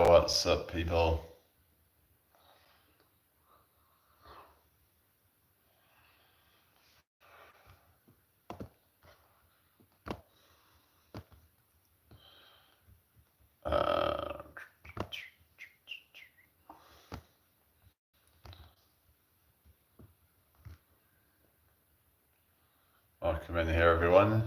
what's up, people? Welcome in here, everyone.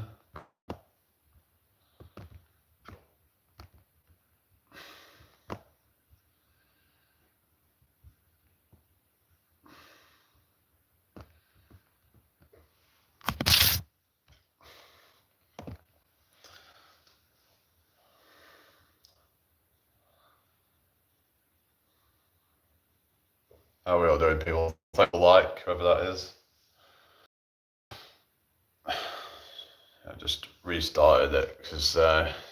How are we all doing, people? Thank you, like, whoever that is. I just restarted it because,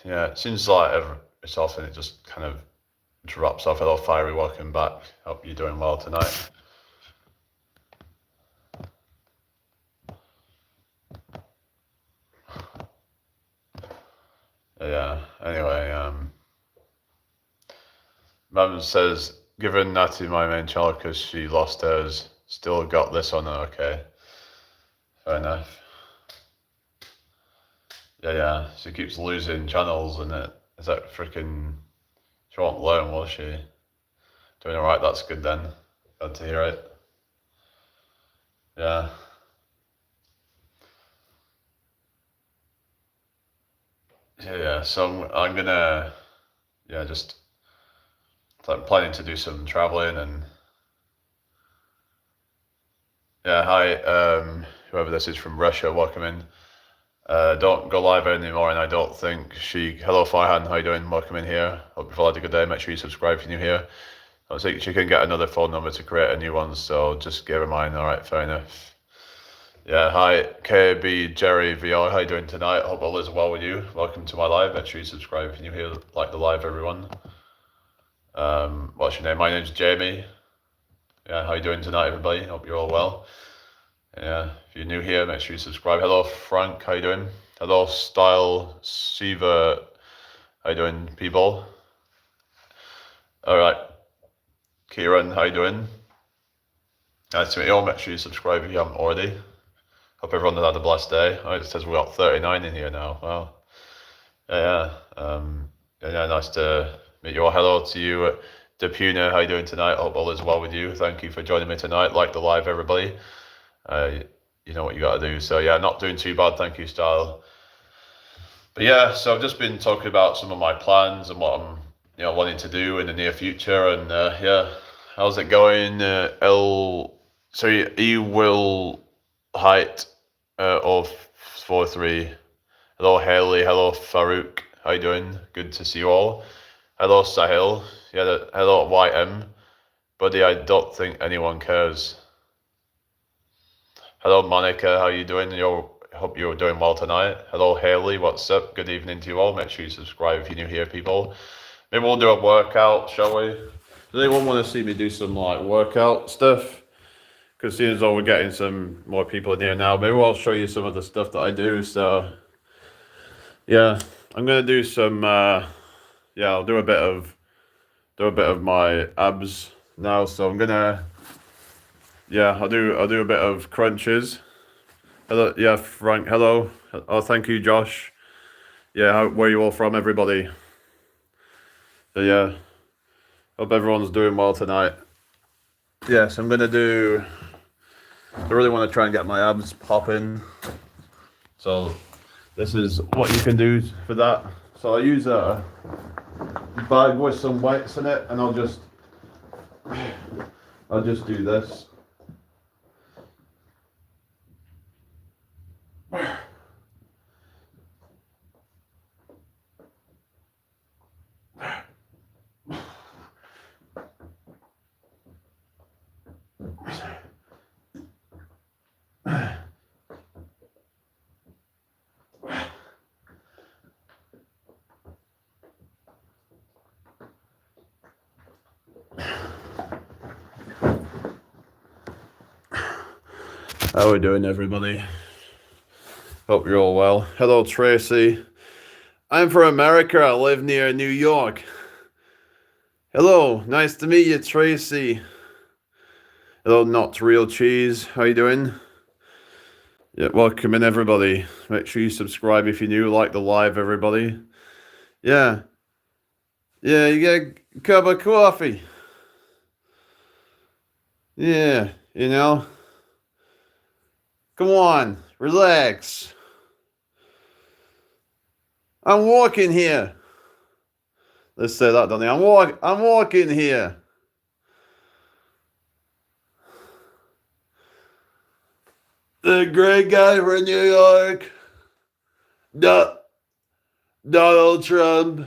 yeah, it seems like it's often it just kind of drops off. Hello, Fiery, welcome back. Hope you're doing well tonight. Yeah, anyway, Mum says, given Natty my main channel because she lost hers, still got this on her, okay. Fair enough. Yeah, she keeps losing channels and is that freaking, she won't learn, will she? Doing alright, that's good then. Glad to hear it. Yeah. Yeah, so I'm gonna, just planning to do some traveling and hi, whoever this is from Russia, welcome in. Don't go live anymore, and I don't think hello Farhan, how you doing? Welcome in here. Hope you've all had a good day. Make sure you subscribe if you're new here. I think she can get another phone number to create a new one, so just give her mine. Alright, fair enough. Yeah, hi, KB, Jerry, VR, how you doing tonight? Hope all is well with you. Welcome to my live. Make sure you subscribe if you're new here, like the live, everyone. What's your name? My name's Jamie. Yeah, how you doing tonight, everybody? Hope you're all well. Yeah, if you're new here, make sure you subscribe. Hello, Frank, how you doing? Hello, Style, Siva, how you doing, people? Alright, Kieran, how you doing? Nice to meet you all. Make sure you subscribe if you haven't already. Hope everyone has had a blessed day. Oh, it says we got 39 in here now. Wow. Yeah. Nice to meet you all. Hello to you, Depuna. How you doing tonight? Hope all is well with you. Thank you for joining me tonight. Like the live, everybody. You know what you got to do. So yeah, not doing too bad. Thank you, Style. But yeah, so I've just been talking about some of my plans and what I'm, wanting to do in the near future. And how's it going? You will height of 43. Hello, Haley. Hello, Farouk. How you doing? Good to see you all. Hello, Sahil. Yeah, hello, YM. Buddy, I don't think anyone cares. Hello, Monica. How you doing? Hope you're doing well tonight. Hello, Haley. What's up? Good evening to you all. Make sure you subscribe if you're new here, people. Maybe we'll do a workout, shall we? Does anyone want to see me do some workout stuff? Because seeing as though we're getting some more people in here now, maybe I'll show you some of the stuff that I do. So yeah, I'm gonna do some. I'll do a bit of my abs now. So I'm gonna. Yeah, I'll do a bit of crunches. Hello, yeah, Frank. Hello. Oh, thank you, Josh. Yeah, where are you all from, everybody? So yeah, hope everyone's doing well tonight. Yes, I'm gonna do. I really want to try and get my abs popping. So this is what you can do for that. So I use a bag with some weights in it, and I'll just do this. How are we doing, everybody? Hope you're all well. Hello, Tracy. I'm from America. I live near New York. Hello, nice to meet you, Tracy. Hello, not real cheese. How you doing? Yeah, welcome in, everybody. Make sure you subscribe if you're new. Like the live, everybody. Yeah, yeah. You get a cup of coffee. Yeah, you know. Come on, relax. I'm walking here. Let's say that, Donny. I'm walking here. The great guy from New York, Donald Trump.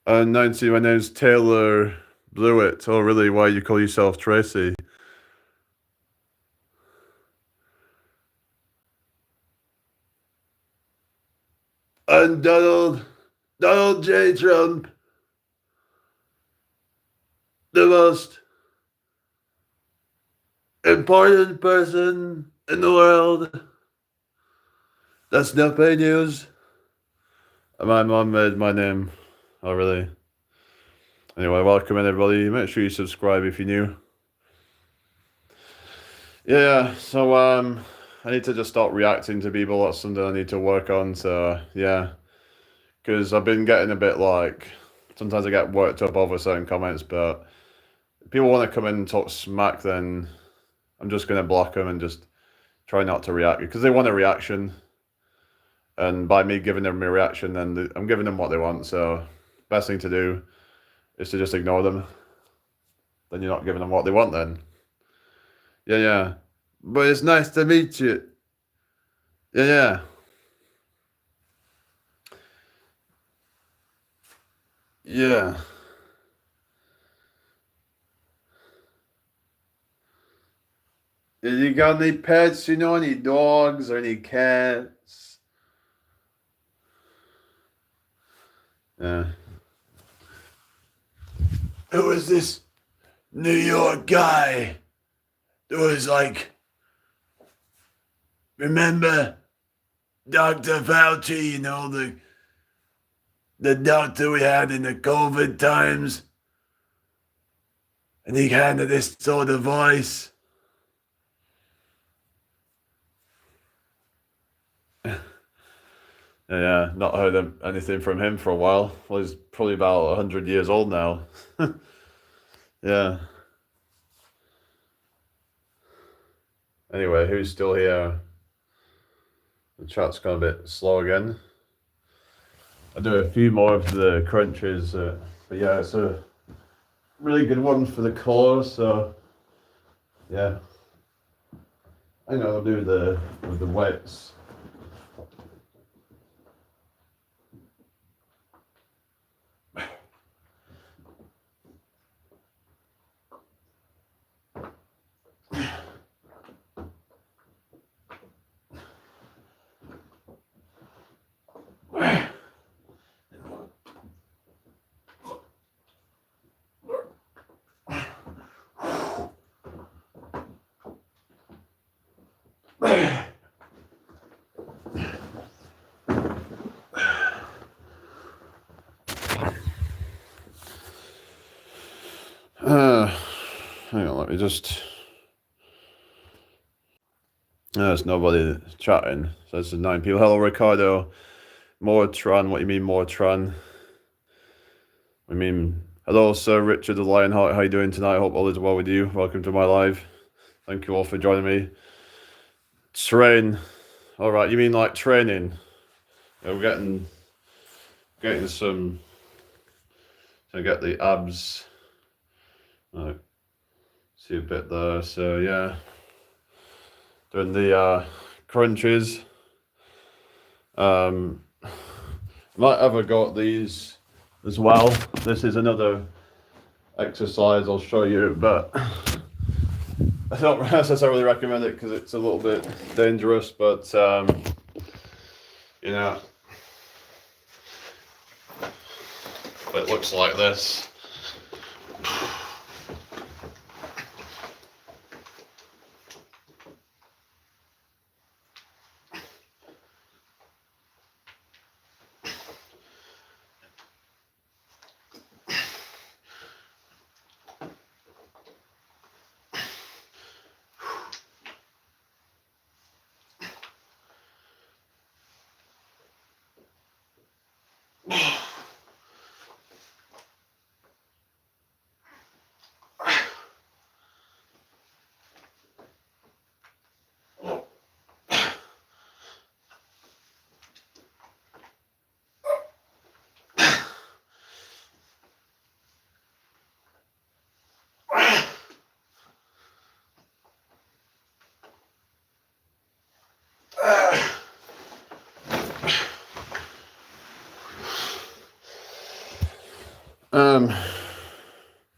90, my name's Taylor Blewett. Oh, really? Why you call yourself Tracy? And Donald J. Trump, the most important person in the world. That's not bad news. My mom made my name. Oh, really? Anyway, welcome in, everybody. Make sure you subscribe if you're new. Yeah, so I need to just stop reacting to people. That's something I need to work on. So yeah, because I've been getting a bit like sometimes I get worked up over certain comments, but if people want to come in and talk smack, then I'm just gonna block them and just try not to react because they want a reaction. And by me giving them a reaction, then I'm giving them what they want. So best thing to do is to just ignore them. Then you're not giving them what they want then. Yeah, yeah. But it's nice to meet you. Yeah, yeah. Yeah. You got any pets, any dogs or any cats? Yeah. Who is this New York guy? It was like, remember Dr. Fauci, the doctor we had in the COVID times? And he had this sort of voice. Yeah, not heard anything from him for a while. Well, he's probably about 100 years old now. Yeah. Anyway, who's still here? The chat's gone a bit slow again. I'll do a few more of the crunches, but yeah, it's a really good one for the core. So yeah, I know I'll do with the weights. Hang on, let me just. There's nobody chatting. So this is 9 people. Hello, Ricardo. More Tran. What do you mean, more Tran? I mean, hello, Sir Richard the Lionheart. How you doing tonight? Hope all is well with you. Welcome to my live. Thank you all for joining me. Train. All right, you mean like training? Yeah, we're getting some to get the abs. Right. See a bit there. So yeah, doing the crunches. Might have a go at these as well. This is another exercise I'll show you, but I don't necessarily recommend it because it's a little bit dangerous. But it looks like this.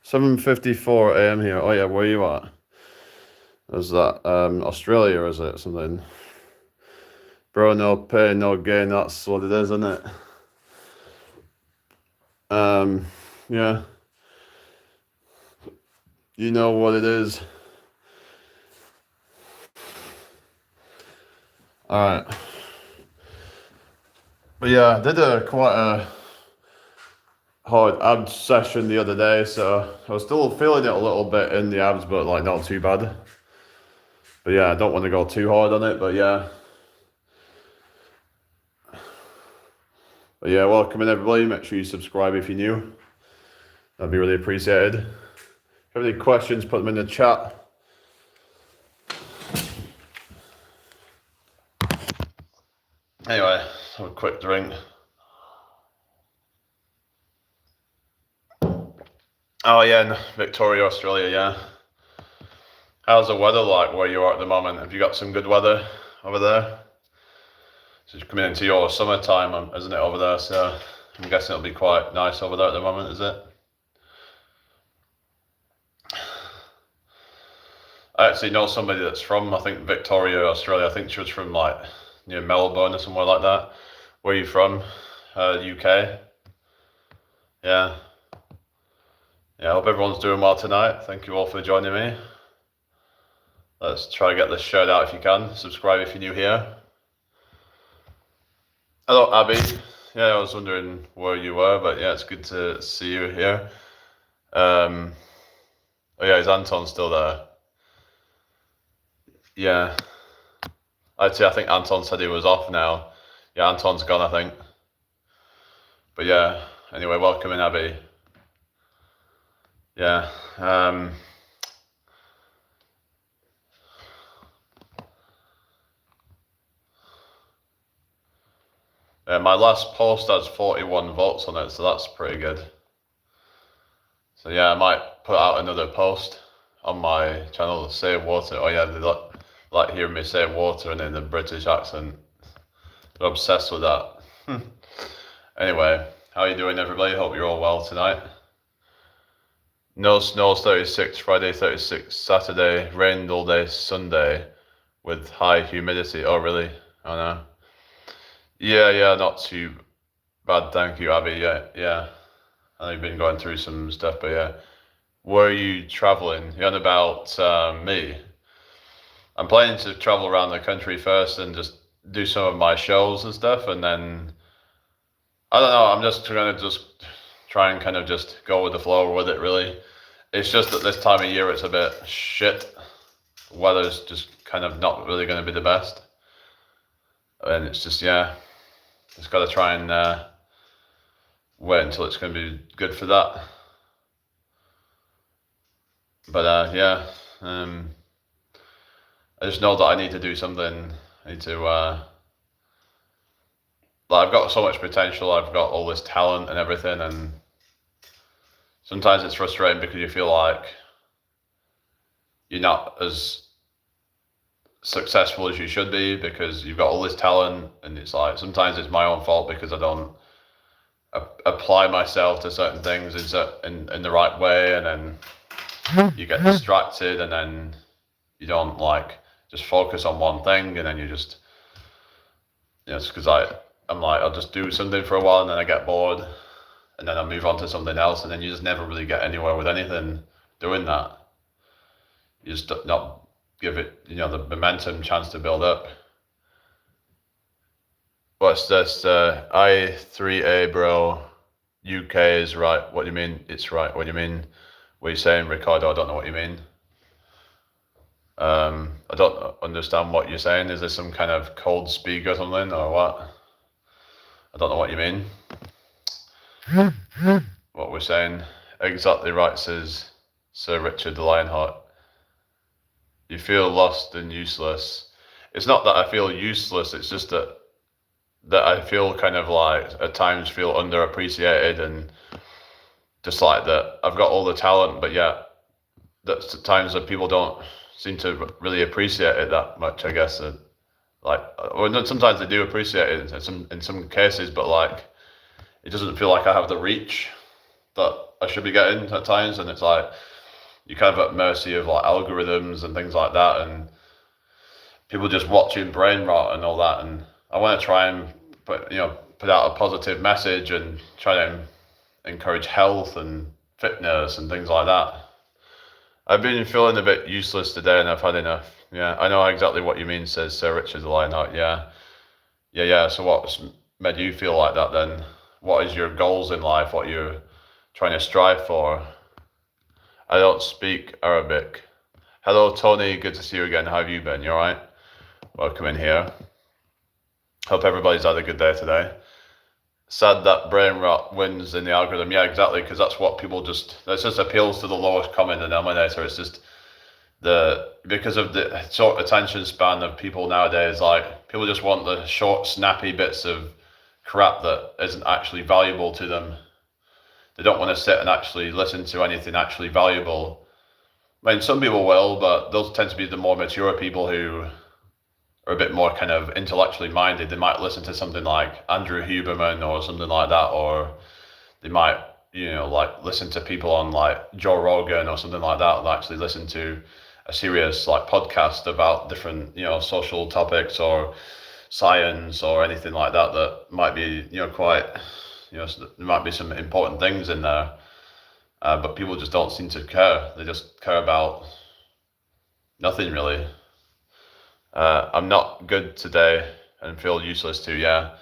$7:54 a.m. here. Oh yeah, where are you at? Is that Australia, is it? Something. Bro, no pain, no gain, that's what it is, isn't it? Yeah. You know what it is. Alright. But yeah, I did quite a hard abs session the other day, so I was still feeling it a little bit in the abs, but like not too bad. But yeah, I don't want to go too hard on it, but yeah. But yeah, welcome in everybody. Make sure you subscribe if you're new. That'd be really appreciated. If you have any questions, put them in the chat. Anyway, have a quick drink. Oh yeah, in Victoria, Australia, yeah. How's the weather like where you are at the moment? Have you got some good weather over there? So it's coming into your summertime, isn't it, over there? So I'm guessing it'll be quite nice over there at the moment, is it? I actually know somebody that's from, I think, Victoria, Australia. I think she was from like near Melbourne or somewhere like that. Where are you from? UK? Yeah. Yeah, I hope everyone's doing well tonight. Thank you all for joining me. Let's try to get this shout out if you can. Subscribe if you're new here. Hello, Abby. Yeah, I was wondering where you were, but yeah, it's good to see you here. Oh yeah, is Anton still there? Yeah. Actually, I think Anton said he was off now. Yeah, Anton's gone, I think. But yeah, anyway, welcome in, Abby. Yeah. My last post has 41 votes on it, so that's pretty good. So yeah, I might put out another post on my channel, say water. Oh yeah, they like hearing me say water and in a British accent. They're obsessed with that. Anyway, how are you doing, everybody? Hope you're all well tonight. No snow, 36, Friday 36, Saturday, rained all day, Sunday, with high humidity. Oh really? Oh no. Yeah, not too bad, thank you, Abby. Yeah. I know you've been going through some stuff, but yeah. Where are you traveling? You're on about me. I'm planning to travel around the country first and just do some of my shows and stuff, and then I don't know. I'm just gonna just try and kind of just go with the flow with it. Really, it's just that this time of year it's a bit shit. Weather's just kind of not really going to be the best, and it's just just got to try and wait until it's going to be good for that. But I just know that I need to do something. I need to like I've got so much potential. I've got all this talent and everything, and sometimes it's frustrating because you feel like you're not as successful as you should be because you've got all this talent, and it's like sometimes it's my own fault because I don't apply myself to certain things in the right way, and then you get distracted, and then you don't like just focus on one thing, and then you just it's because I'm like I'll just do something for a while and then I get bored, and then I'll move on to something else, and then you just never really get anywhere with anything doing that. You just not give it the momentum chance to build up. What's this? I3A bro. UK is right. What do you mean? It's right. What do you mean? What are you saying, Ricardo? I don't know what you mean. I don't understand what you're saying. Is this some kind of cold speak or something, or what? I don't know what you mean. What we're saying. Exactly right, says Sir Richard Lionheart. You feel lost and useless. It's not that I feel useless, it's just that I feel kind of like at times feel underappreciated, and just like that I've got all the talent, but yet that's at times that people don't seem to really appreciate it that much, I guess. Like, or no, sometimes I do appreciate it in some cases, but like it doesn't feel like I have the reach that I should be getting at times, and it's like you're kind of at mercy of like algorithms and things like that, and people just watching brain rot and all that. And I want to try and put out a positive message and try to encourage health and fitness and things like that. I've been feeling a bit useless today, and I've had enough. Yeah, I know exactly what you mean, says Sir Richard Lionheart. Yeah. So what's made you feel like that then? What is your goals in life? What you're trying to strive for? I don't speak Arabic. Hello, Tony. Good to see you again. How have you been? You all right? Welcome in here. Hope everybody's had a good day today. Sad that brain rot wins in the algorithm. Yeah, exactly, because that's what people that just appeals to the lowest common denominator. It's just because of the short attention span of people nowadays, like people just want the short, snappy bits of crap that isn't actually valuable to them. They don't want to sit and actually listen to anything actually valuable. I mean, some people will, but those tend to be the more mature people who are a bit more kind of intellectually minded. They might listen to something like Andrew Huberman or something like that, or they might, like listen to people on like Joe Rogan or something like that, and actually listen to a serious like podcast about different, social topics or science or anything like that might be, quite, there might be some important things in there. But people just don't seem to care. They just care about nothing really. I'm not good today and feel useless too. Yeah,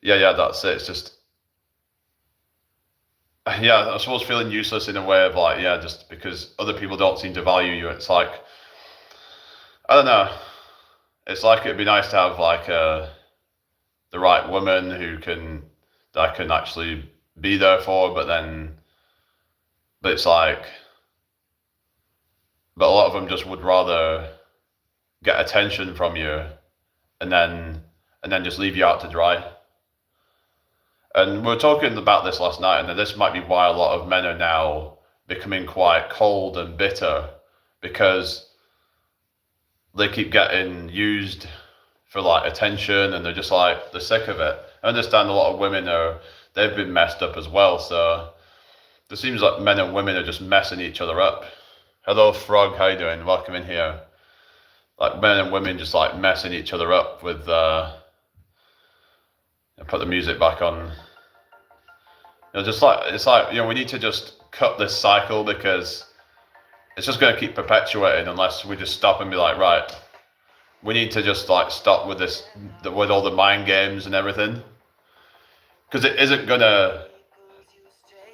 that's it. It's just, I suppose feeling useless in a way of like, just because other people don't seem to value you. It's like, I don't know. It's like it'd be nice to have like the right woman that I can actually be there for, but it's like, but a lot of them just would rather get attention from you and then just leave you out to dry. And we were talking about this last night, and this might be why a lot of men are now becoming quite cold and bitter, because they keep getting used for like attention, and they're just like, they're sick of it. I understand a lot of women they've been messed up as well, so it seems like men and women are just messing each other up. Hello, Frog, how you doing? Welcome in here. Like men and women just like messing each other up with, put the music back on. Just like, it's like, we need to just cut this cycle, because it's just going to keep perpetuating unless we just stop and be like, right, we need to just like stop with this, with all the mind games and everything. Because it isn't going to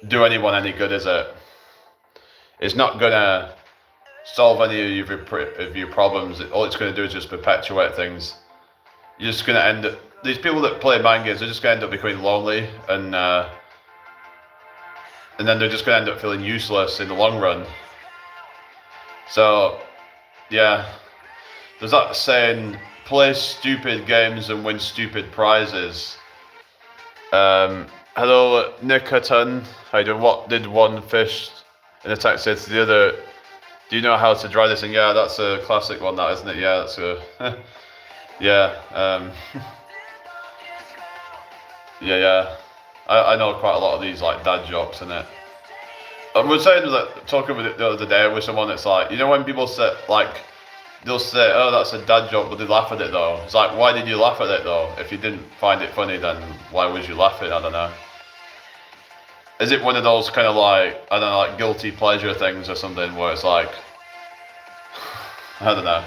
do anyone any good, is it? It's not going to solve any of your problems. All it's going to do is just perpetuate things. You're just going to end up, these people that play mind games, they're just going to end up becoming lonely, and then they're just going to end up feeling useless in the long run. So, yeah, there's that saying, play stupid games and win stupid prizes. Hello, Nickerton. How you doing? What did one fish in a text say to the other? Do you know how to dry this? And yeah, that's a classic one, that, isn't it? Yeah, that's a yeah. I know quite a lot of these like dad jokes, innit? And we're saying that, talking with it the other day with someone, it's like, when people say like, they'll say, oh, that's a dad joke, but they laugh at it though. It's like, why did you laugh at it though? If you didn't find it funny, then why was you laughing? I don't know. Is it one of those kind of like, I don't know, like guilty pleasure things or something, where it's like, I don't know.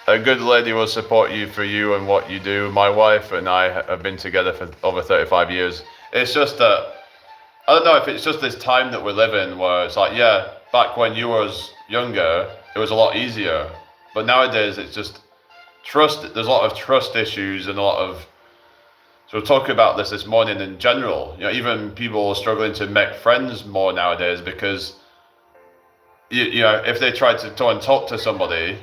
A good lady will support you for you and what you do. My wife and I have been together for over 35 years. It's just that, I don't know if it's just this time that we live in where it's like, back when you was younger, it was a lot easier. But nowadays it's just trust. There's a lot of trust issues and a lot of, so we're talking about this morning in general. Even people are struggling to make friends more nowadays, because if they try to go and talk to somebody,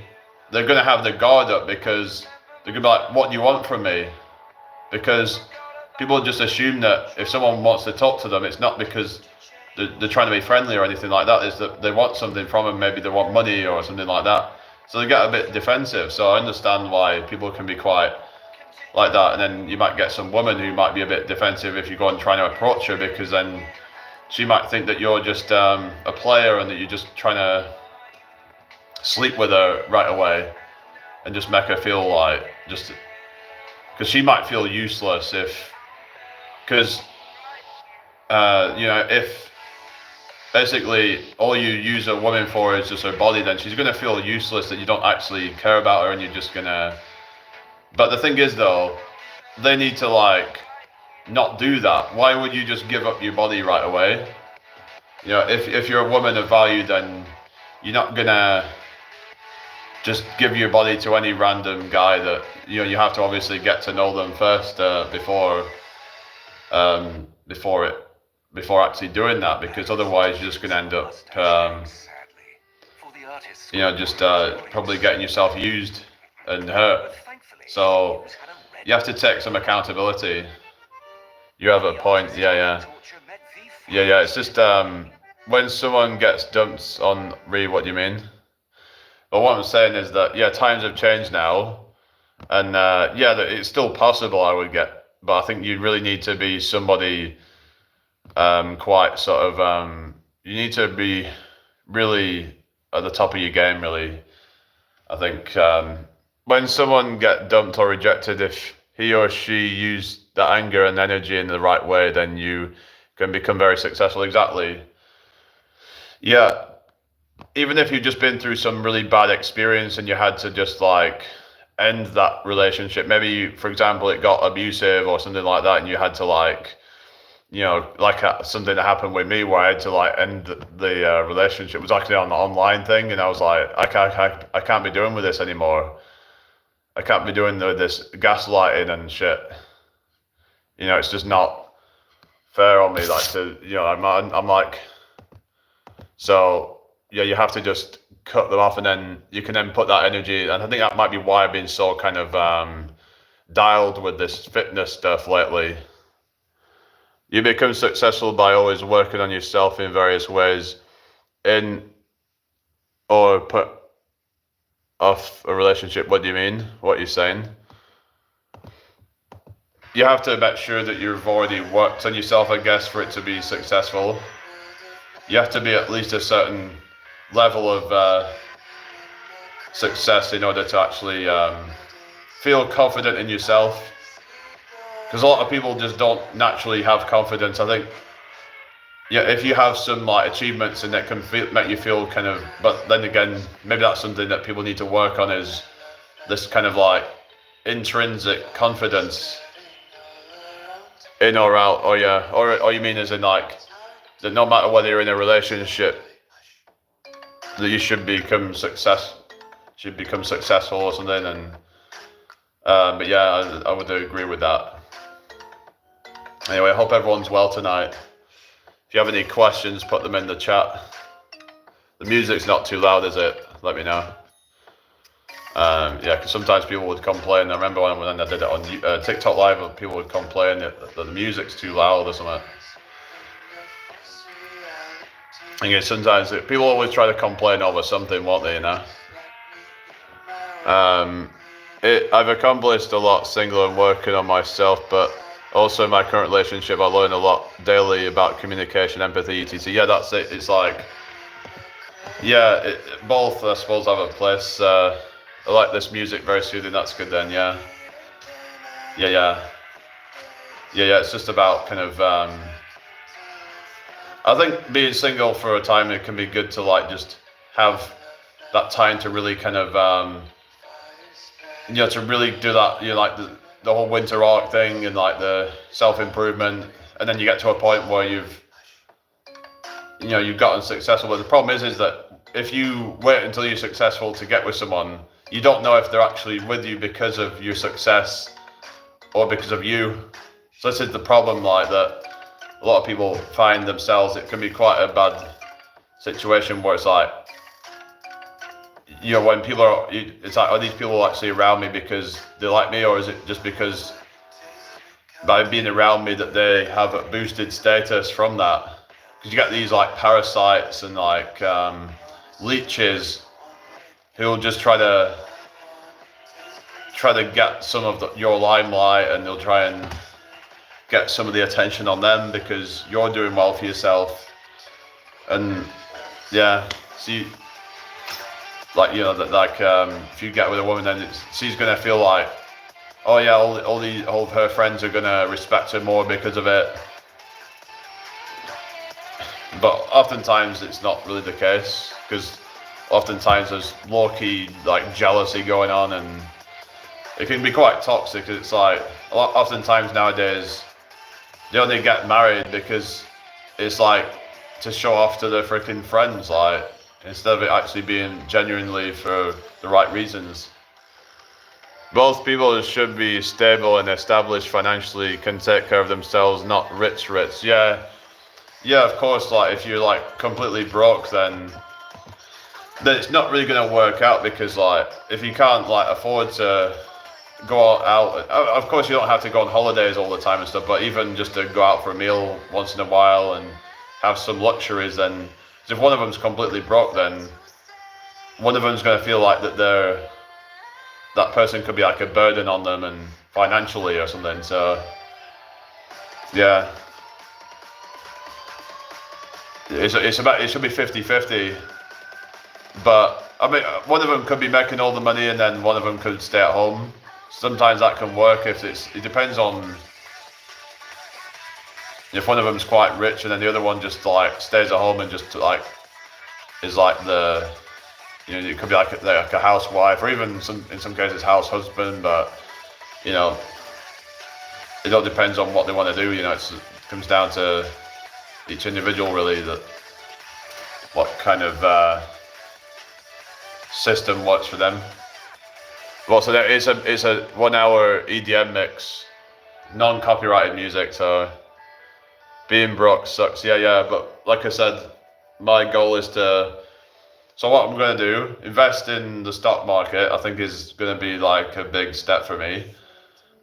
they're going to have their guard up, because they're going to be like, what do you want from me? Because people just assume that if someone wants to talk to them, it's not because they're trying to be friendly or anything like that. It's that they want something from them. Maybe they want money or something like that. So they get a bit defensive. So I understand why people can be quite like that. And then you might get some woman who might be a bit defensive if you go and try to approach her, because then she might think that you're just a player and that you're just trying to sleep with her right away and just make her feel like, just because she might feel useless because if basically all you use a woman for is just her body, then she's going to feel useless, that you don't actually care about her, and you're just gonna. But the thing is though, they need to like not do that. Why would you just give up your body right away? If you're a woman of value, then you're not gonna just give your body to any random guy. That you have to obviously get to know them first before actually doing that, because otherwise you're just gonna end up just probably getting yourself used and hurt. So you have to take some accountability. You have a point. Yeah. It's just when someone gets dumped on what do you mean? But what I'm saying is that times have changed now, and it's still possible, I would get, but I think you really need to be somebody quite sort of you need to be really at the top of your game, really. I think when someone get dumped or rejected, if he or she used the anger and energy in the right way, then you can become very successful. Exactly. Yeah. Even if you've just been through some really bad experience and you had to just like end that relationship, maybe for example it got abusive or something like that, and you had to like something that happened with me where I had to like end the relationship. It was actually on the online thing, and I was like, I can't be doing with this anymore. I can't be doing this gaslighting and shit. It's just not fair on me. Like I'm like, so yeah, you have to just cut them off, and then you can then put that energy. And I think that might be why I've been so kind of dialed with this fitness stuff lately. You become successful by always working on yourself in various ways, or put off a relationship. What do you mean? What are you saying? You have to make sure that you've already worked on yourself, I guess, for it to be successful. You have to be at least a certain level of success in order to actually feel confident in yourself. Because a lot of people just don't naturally have confidence. I think, if you have some like achievements and that can make you feel kind of, but then again, maybe that's something that people need to work on, is this kind of like intrinsic confidence, in or out, or you mean as in like, that no matter whether you're in a relationship, that you should become successful or something, and but yeah, I would agree with that. Anyway, I hope everyone's well tonight. If you have any questions, put them in the chat. The music's not too loud, is it? Let me know. Because sometimes people would complain. I remember when I did it on TikTok Live, people would complain that the music's too loud or something. And sometimes people always try to complain over something, won't they? I've accomplished a lot single and working on myself, but also in my current relationship, I learn a lot daily about communication, empathy, etc. Yeah, that's it. It's like, both I suppose have a place. I like this music, very soothing. That's good then. Yeah. It's just about kind of. I think being single for a time, it can be good to like just have that time to really kind of to really do that. Like the whole winter arc thing and like the self-improvement, and then you get to a point where you've gotten successful. But the problem is that if you wait until you're successful to get with someone, you don't know if they're actually with you because of your success or because of you. So this is the problem, like that a lot of people find themselves. It can be quite a bad situation where it's like, when people are, it's like, are these people actually around me because they like me, or is it just because by being around me that they have a boosted status from that? Because you get these like parasites and like leeches who'll just try to get some of your limelight, and they'll try and get some of the attention on them because you're doing well for yourself. And yeah, see, like, you know, that, like, if you get with a woman, then she's gonna feel like, oh yeah, all of her friends are gonna respect her more because of it. But oftentimes it's not really the case, because oftentimes there's low-key like jealousy going on, and it can be quite toxic. It's like oftentimes nowadays they only get married because it's like to show off to their freaking friends, like, instead of it actually being genuinely for the right reasons. Both people should be stable and established financially, can take care of themselves, not rich. Yeah, of course, like, if you're like completely broke, then it's not really gonna work out, because like, if you can't like afford to go out, of course you don't have to go on holidays all the time and stuff, but even just to go out for a meal once in a while and have some luxuries, then if one of them's completely broke, then one of them's gonna feel like that person could be like a burden on them and financially or something. So yeah, it should be 50-50. But I mean, one of them could be making all the money and then one of them could stay at home. Sometimes that can work if it depends on if one of them's quite rich and then the other one just like stays at home and just like is like the, you know, it could be like a housewife, or even in some cases house husband. But you know, it all depends on what they want to do. You know, it comes down to each individual really, that what kind of system works for them. Well, so it's a 1 hour EDM mix, non-copyrighted music, so being broke sucks. Yeah, but like I said, my goal is to, so what I'm going to do, invest in the stock market, I think is going to be like a big step for me.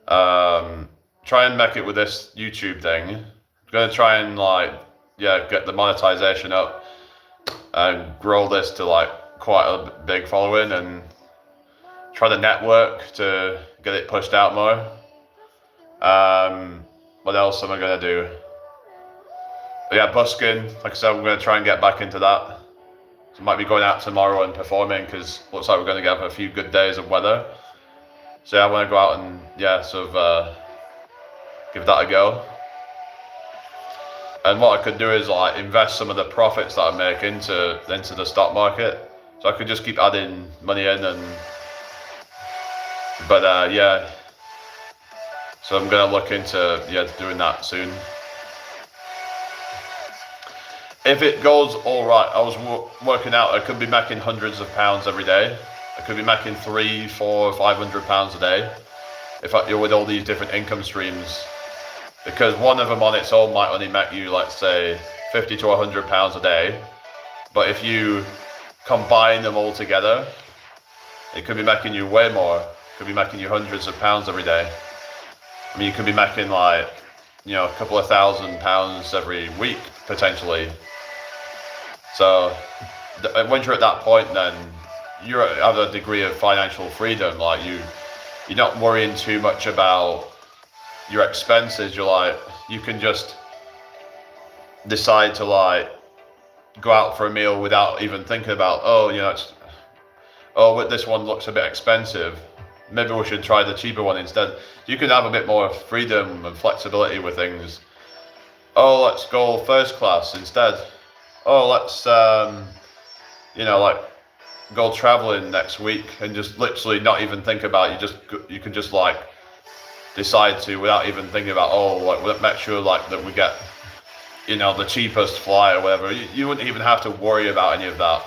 Try and make it with this YouTube thing. I'm going to try and like, yeah, get the monetization up and grow this to like quite a big following, and try to network to get it pushed out more. What else am I going to do? Yeah, busking, like I said, I'm going to try and get back into that. So I might be going out tomorrow and performing, because looks like we're going to get a few good days of weather. So yeah, I want to go out and yeah, sort of give that a go. And what I could do is like invest some of the profits that I make into the stock market. So I could just keep adding money in, but yeah. So I'm gonna look into doing that soon. If it goes all right, I was working out, I could be making hundreds of pounds every day. I could be making 300, 400, 500 pounds a day if you're with all these different income streams. Because one of them on its own might only make you, like, say, 50 to 100 pounds a day. But if you combine them all together, it could be making you way more. It could be making you hundreds of pounds every day. I mean, you could be making like, you know, a couple of £1,000 every week, potentially. So once you're at that point, then you have a degree of financial freedom. Like you're not worrying too much about your expenses. You're like, you can just decide to like go out for a meal without even thinking about, oh, you know, this one looks a bit expensive, maybe we should try the cheaper one instead. You can have a bit more freedom and flexibility with things. Oh, let's go first class instead. Oh, let's you know, like go traveling next week, and just literally not even think about it. You can just like decide to, without even thinking about, oh, like make sure like that we get, you know, the cheapest flight or whatever. You wouldn't even have to worry about any of that.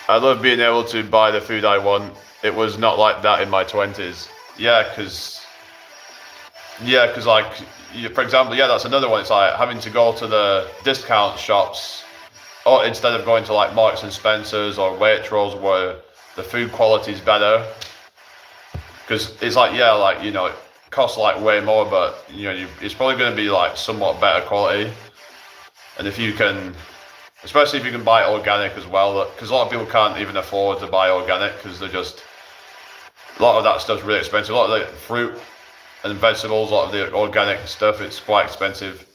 I love being able to buy the food I want. It was not like that in my 20s. Yeah, because like, for example, yeah, that's another one. It's like having to go to the discount shops, or instead of going to like Marks and Spencer's or Waitrose, where the food quality is better. Because it's like, yeah, like, you know, it costs like way more, but you know, it's probably going to be like somewhat better quality. And if you can especially if you can buy organic as well, because a lot of people can't even afford to buy organic because they're just, a lot of that stuff's really expensive. A lot of the fruit and vegetables, a lot of the organic stuff, it's quite expensive.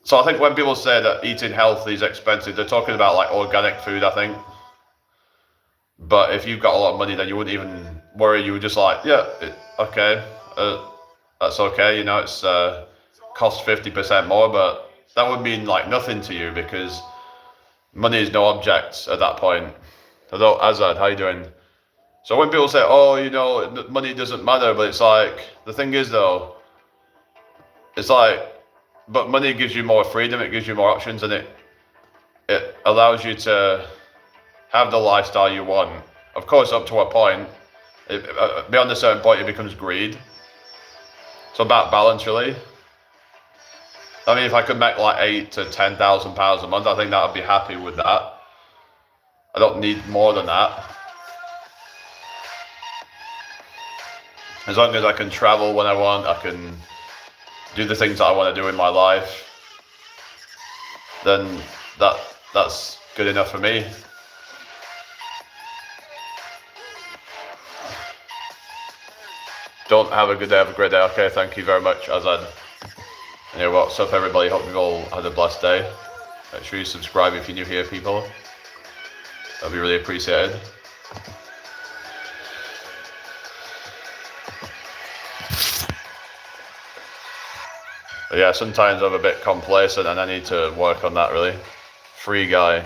So I think when people say that eating healthy is expensive, they're talking about like organic food, I think. But if you've got a lot of money, then you wouldn't even worry. You would just like, yeah, okay, that's okay. You know, it's cost 50% more, but that would mean like nothing to you because money is no object at that point. Hello, Azad, how you doing? So when people say, oh, you know, money doesn't matter, but it's like, the thing is though, it's like, but money gives you more freedom, it gives you more options, and it allows you to have the lifestyle you want. Of course, up to a point. Beyond a certain point, it becomes greed. It's about balance, really. I mean, if I could make like £8,000 to £10,000 a month, I think that I'd be happy with that. I don't need more than that. As long as I can travel when I want, I can do the things that I want to do in my life, then that's good enough for me. Don't have a good day, have a great day. Okay, thank you very much, Azad. Anyway, what's up everybody? Hope you've all had a blessed day. Make sure you subscribe if you're new here, people. That'd be really appreciated. But yeah, sometimes I'm a bit complacent and I need to work on that, really. Free guy.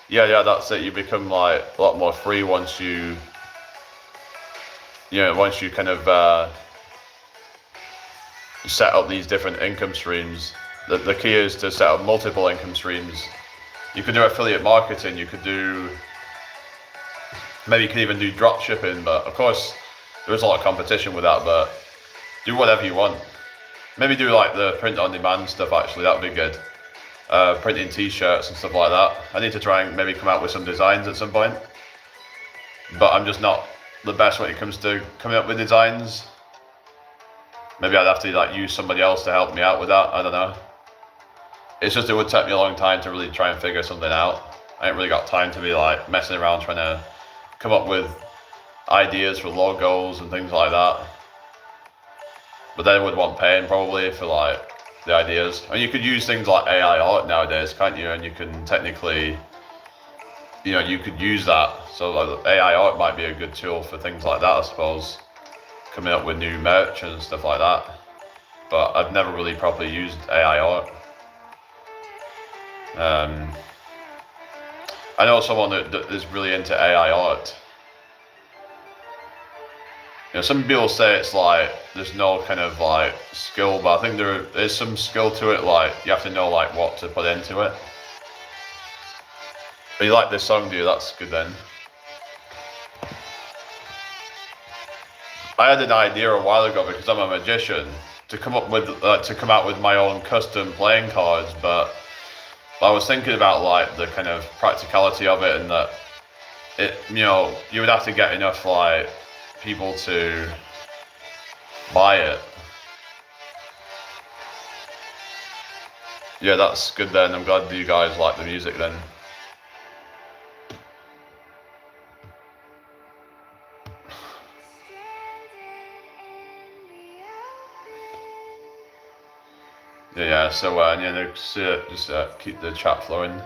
Yeah, that's it. You become like a lot more free once you kind of set up these different income streams. The key is to set up multiple income streams. You could do affiliate marketing, you could do, maybe you could even do drop shipping, but of course there is a lot of competition with that, but do whatever you want. Maybe do like the print on demand stuff, actually, that'd be good. Printing t-shirts and stuff like that. I need to try and maybe come out with some designs at some point, but I'm just not the best when it comes to coming up with designs. Maybe I'd have to like use somebody else to help me out with that, I don't know. It's just, it would take me a long time to really try and figure something out. I ain't really got time to be like messing around trying to come up with ideas for logos and things like that. But they would want paying probably for like the ideas. And you could use things like AI art nowadays, can't you? And you can technically, you could use that. So like, AI art might be a good tool for things like that, I suppose. Coming up with new merch and stuff like that. But I've never really properly used AI art. I know someone that is really into AI art. Some people say it's like there's no kind of like skill, but I think there is some skill to it. Like you have to know like what to put into it. But you like this song, do you? That's good then. I had an idea a while ago because I'm a magician to come out with my own custom playing cards, but I was thinking about like the kind of practicality of it, and that you would have to get enough like people to buy it. Yeah, that's good then. I'm glad that you guys like the music then. Yeah, so just keep the chat flowing.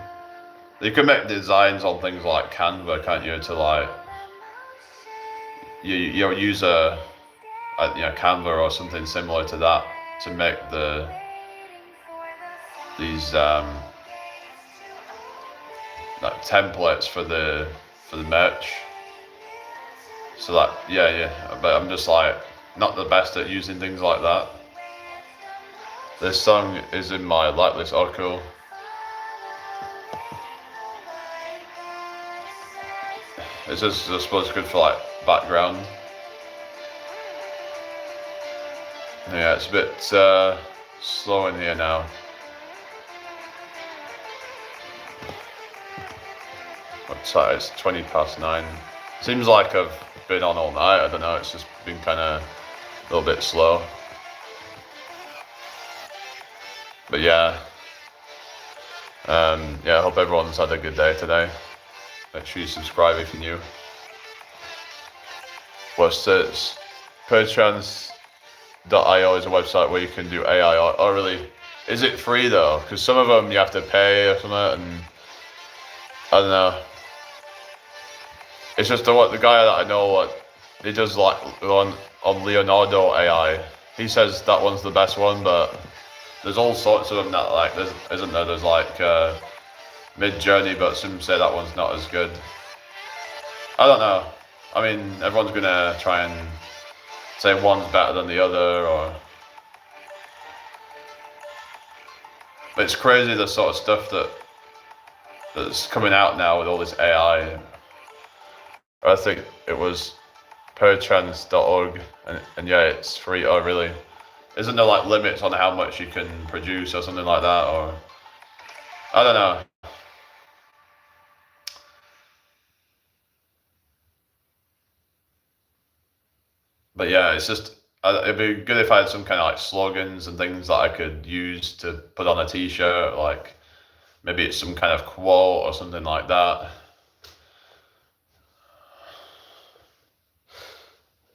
You can make designs on things like Canva, can't you? To like, you use Canva or something similar to that to make these like templates for the merch. So that but I'm just like not the best at using things like that. This song is in my like list. Oh, cool. It's just, I suppose, good for like background. Yeah, it's a bit slow in here now. What's that? It's 9:20. Seems like I've been on all night. I don't know. It's just been kind of a little bit slow. But yeah, Yeah, I hope everyone's had a good day today. Make sure you subscribe if you're new. What's this? Perchance.io is a website where you can do AI. Oh, really? Is it free though? Because some of them you have to pay or something, and I don't know. It's just the guy that I know, what he does like on Leonardo AI. He says that one's the best one, but there's all sorts of them that like isn't there? There's like Mid-Journey, but some say that one's not as good. I don't know. I mean, everyone's gonna try and say one's better than the other, or but it's crazy the sort of stuff that's coming out now with all this AI. I think it was perchance.org, and yeah, it's free. Oh, really? Isn't there like limits on how much you can produce or something like that, or I don't know. But yeah, it's just it'd be good if I had some kind of like slogans and things that I could use to put on a t-shirt, like maybe it's some kind of quote or something like that.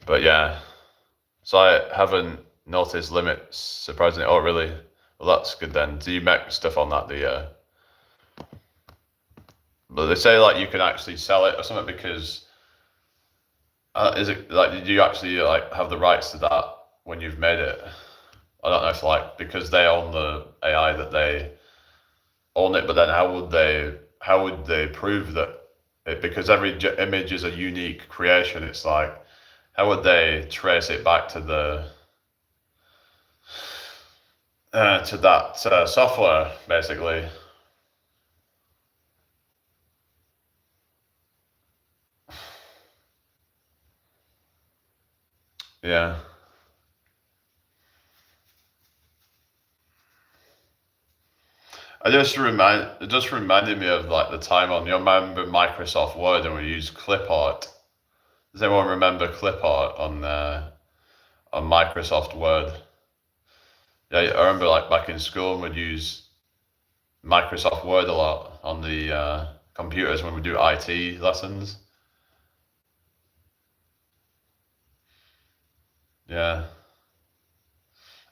But yeah, so I haven't noticed limits, surprisingly. Oh, really? Well, that's good then. Do you make stuff on that? But they say like you can actually sell it or something because is it like did you actually like have the rights to that when you've made it? I don't know if like because they own the AI that they own it, but then how would they prove that it, because every image is a unique creation? It's like how would they trace it back to the to that software basically? Yeah. It just reminded me of like the time on, you remember Microsoft Word and we used clip art. Does anyone remember clip art on Microsoft Word? Yeah, I remember like back in school and we'd use Microsoft Word a lot on the computers when we do IT lessons. Yeah.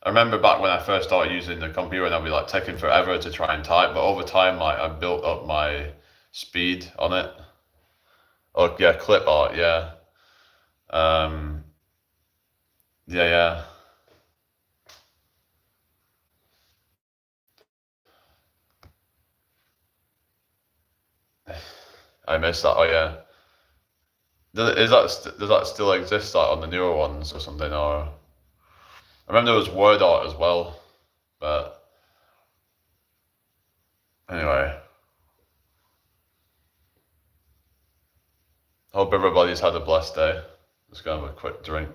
I remember back when I first started using the computer and I'd be like taking forever to try and type, but over time like I built up my speed on it. Oh yeah, clip art, yeah. Um, yeah, yeah. I missed that. Oh yeah. Does that still exist like on the newer ones or something? Or I remember there was word art as well, but anyway. Hope everybody's had a blessed day. Just gonna have a quick drink.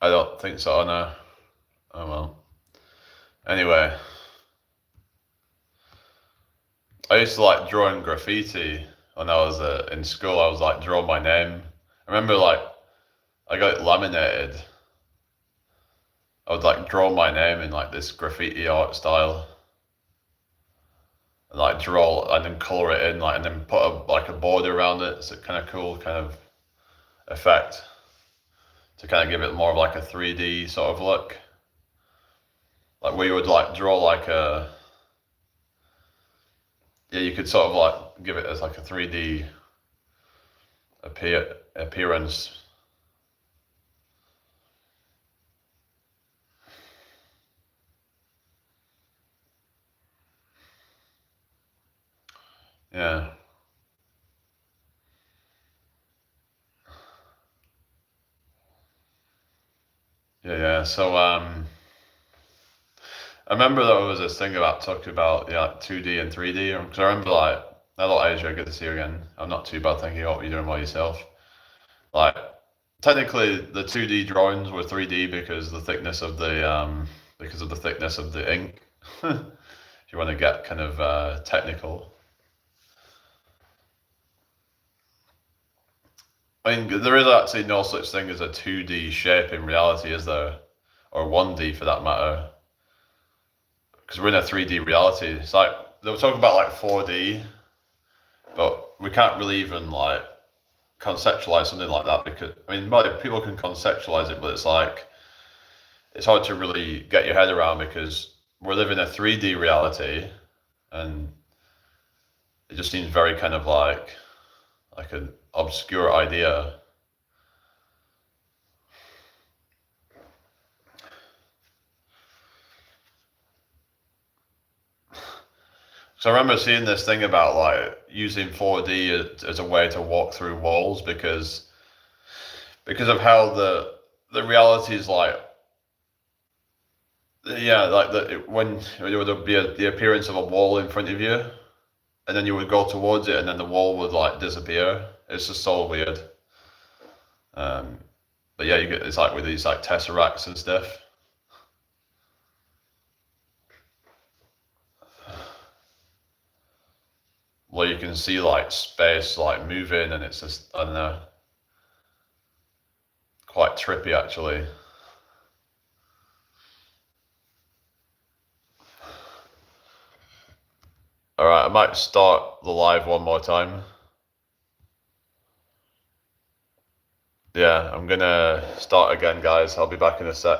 I don't think so. No. Oh well. Anyway, I used to like drawing graffiti when I was in school. I was like drawing my name. I remember like I got it laminated. I would like draw my name in like this graffiti art style, and like draw and then color it in, like and then put like a border around it. It's a kind of cool kind of effect to kind of give it more of like a 3D sort of look. Like where you would like draw like a, yeah, you could sort of like give it as like a 3D appearance. Yeah. Yeah, yeah. So I remember there was this thing about talking about yeah, like 2D and 3D. Because I remember like hello Asia, good to see you again. I'm not too bad, thank you. Hope you're doing well yourself. Like technically the 2D drawings were 3D because of the thickness of the ink. If you want to get kind of technical. I mean, there is actually no such thing as a 2D shape in reality, is there? Or 1D for that matter. Because we're in a 3D reality. It's like, they were talking about like 4D, but we can't really even like conceptualize something like that because, I mean, people can conceptualize it, but it's like, it's hard to really get your head around because we're living a 3D reality and it just seems very kind of like an obscure idea. So I remember seeing this thing about like using 4D as a way to walk through walls because of how the reality is like, yeah, like when there would be the appearance of a wall in front of you, and then you would go towards it, and then the wall would like disappear. It's just so weird. Um, but yeah, you get it's like with these like tesseracts and stuff. Where you can see like space like moving, and it's just, I don't know, quite trippy actually. All right, I might start the live one more time. Yeah, I'm gonna start again, guys. I'll be back in a sec.